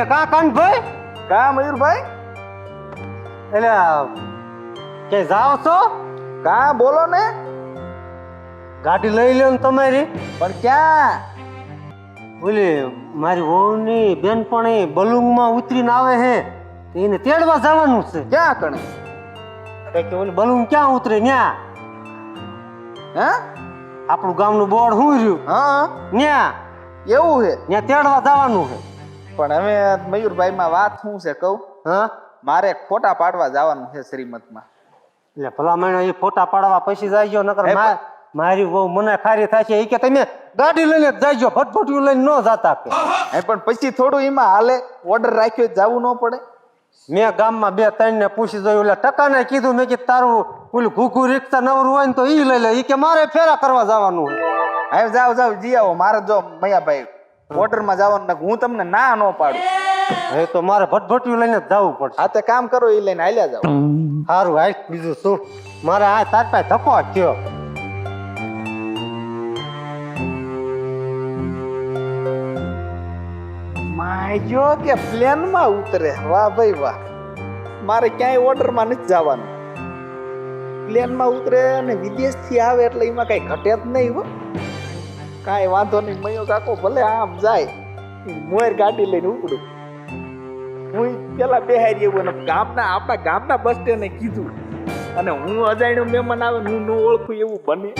કા કાનભાઈ કા મયુરભાઈ એટલે કે જાઓ છો કા બોલો ને ગાડી લઈ લ્યો ને તમારી પણ ક્યાં ઓલી મારી વહુની બેનપણી બલુંગમાં ઉતરીને આવે છે તો એને તેડવા જવાનું છે ક્યાં કણે કે ઓલી બલુંગ ક્યાં ઉતરે ન્યા હે આપણું ગામનું બોર્ડ શું રહ્યું હા ન્યા એવું છે ત્યાં તેડવા જવાનું છે પણ હવે મયુરભાઈ માં વાત શું છે કહું હા મારે ફોટા પાડવા જવાનું છે શ્રીમતમાં એટલે ભલા મને એ ફોટા પાડવા પછી જાયજો નકર મારી વહુ મને ખારી થાય છે એ કે તમે ગાડી લઈને જ જાયજો ફટફટિયું લઈને ન જાતા કે પણ પછી થોડું એમાં હાલે ઓર્ડર રાખ્યો જવું ન પડે મેં ગામમાં બે ત્રણ ને પૂછી જોયું એટલે ટકાને કીધું મેં કીધું તારું ઓલું ઘૂઘું રિક્ષા નવરું હોય ને તો ઈ લઈ લે ઈ કે મારે ફેરા કરવા જવાનું હવે જાઓ જી આવો મારે જો મયાભાઈ ઓર્ડર માં જવાનું ને હું તમને ના ન પાડું હવે તો મારે ભટભટિયું લઈને જ જવું પડશે આ તે કામ કરો એ લઈને હાલ્યા જાવ સારું હાલ બીજું શું મારે આ તાર પાસે ધક્કો થયો માજો કે પ્લેન માં ઉતરે વાહ ભાઈ વાહ મારે ક્યાંય ઓર્ડર માં નથી જવાનું પ્લેન માં ઉતરે અને વિદેશ થી આવે એટલે એમાં કઈ ઘટે જ નહીં હો કાંઈ વાંધો નહીં મયો કાકો ભલે આમ જાય મોર ગાડી લઈને ઉપડું હું પેલા બેહારી એવું અને આપણા ગામના બસ સ્ટેન્ડે કીધું અને હું અજાણ્યો મહેમાન આવે હું ન ઓળખું એવું બને